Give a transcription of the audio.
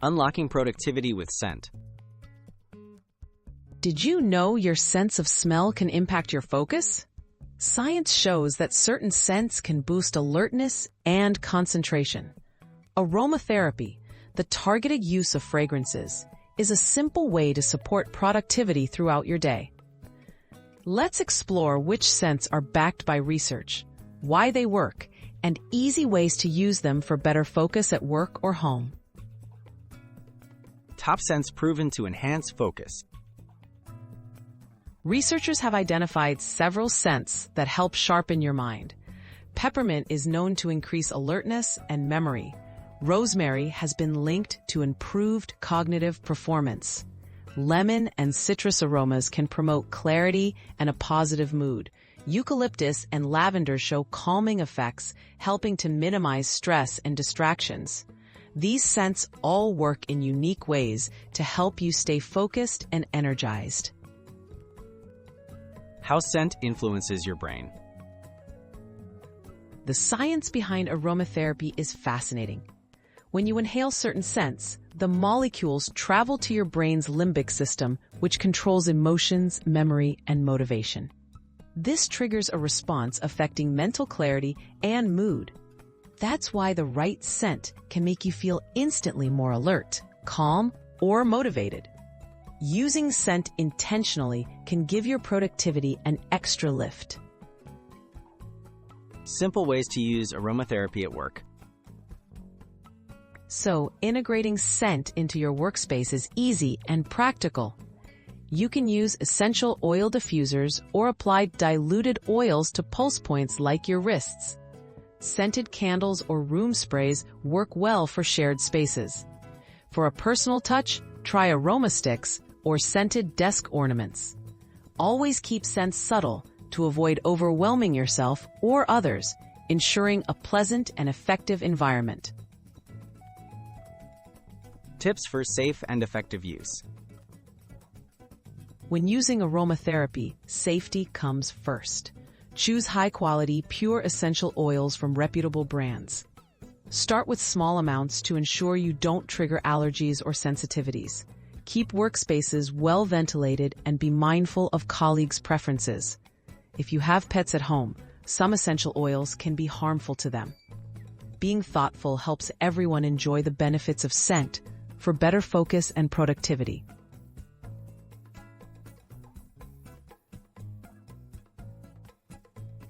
Unlocking productivity with scent. Did you know your sense of smell can impact your focus? Science shows that certain scents can boost alertness and concentration. Aromatherapy, the targeted use of fragrances, is a simple way to support productivity throughout your day. Let's explore which scents are backed by research, why they work, and easy ways to use them for better focus at work or home. Top scents proven to enhance focus. Researchers have identified several scents that help sharpen your mind. Peppermint is known to increase alertness and memory. Rosemary has been linked to improved cognitive performance. Lemon and citrus aromas can promote clarity and a positive mood. Eucalyptus and lavender show calming effects, helping to minimize stress and distractions. These scents all work in unique ways to help you stay focused and energized. How scent influences your brain. The science behind aromatherapy is fascinating. When you inhale certain scents, the molecules travel to your brain's limbic system, which controls emotions, memory, and motivation. This triggers a response affecting mental clarity and mood. That's why the right scent can make you feel instantly more alert, calm, or motivated. Using scent intentionally can give your productivity an extra lift. Simple ways to use aromatherapy at work. So, integrating scent into your workspace is easy and practical. You can use essential oil diffusers or apply diluted oils to pulse points like your wrists. Scented candles or room sprays work well for shared spaces. For a personal touch, try aroma sticks or scented desk ornaments. Always keep scents subtle to avoid overwhelming yourself or others, ensuring a pleasant and effective environment. Tips for safe and effective use. When using aromatherapy, safety comes first. Choose high-quality, pure essential oils from reputable brands. Start with small amounts to ensure you don't trigger allergies or sensitivities. Keep workspaces well ventilated and be mindful of colleagues' preferences. If you have pets at home, some essential oils can be harmful to them. Being thoughtful helps everyone enjoy the benefits of scent for better focus and productivity.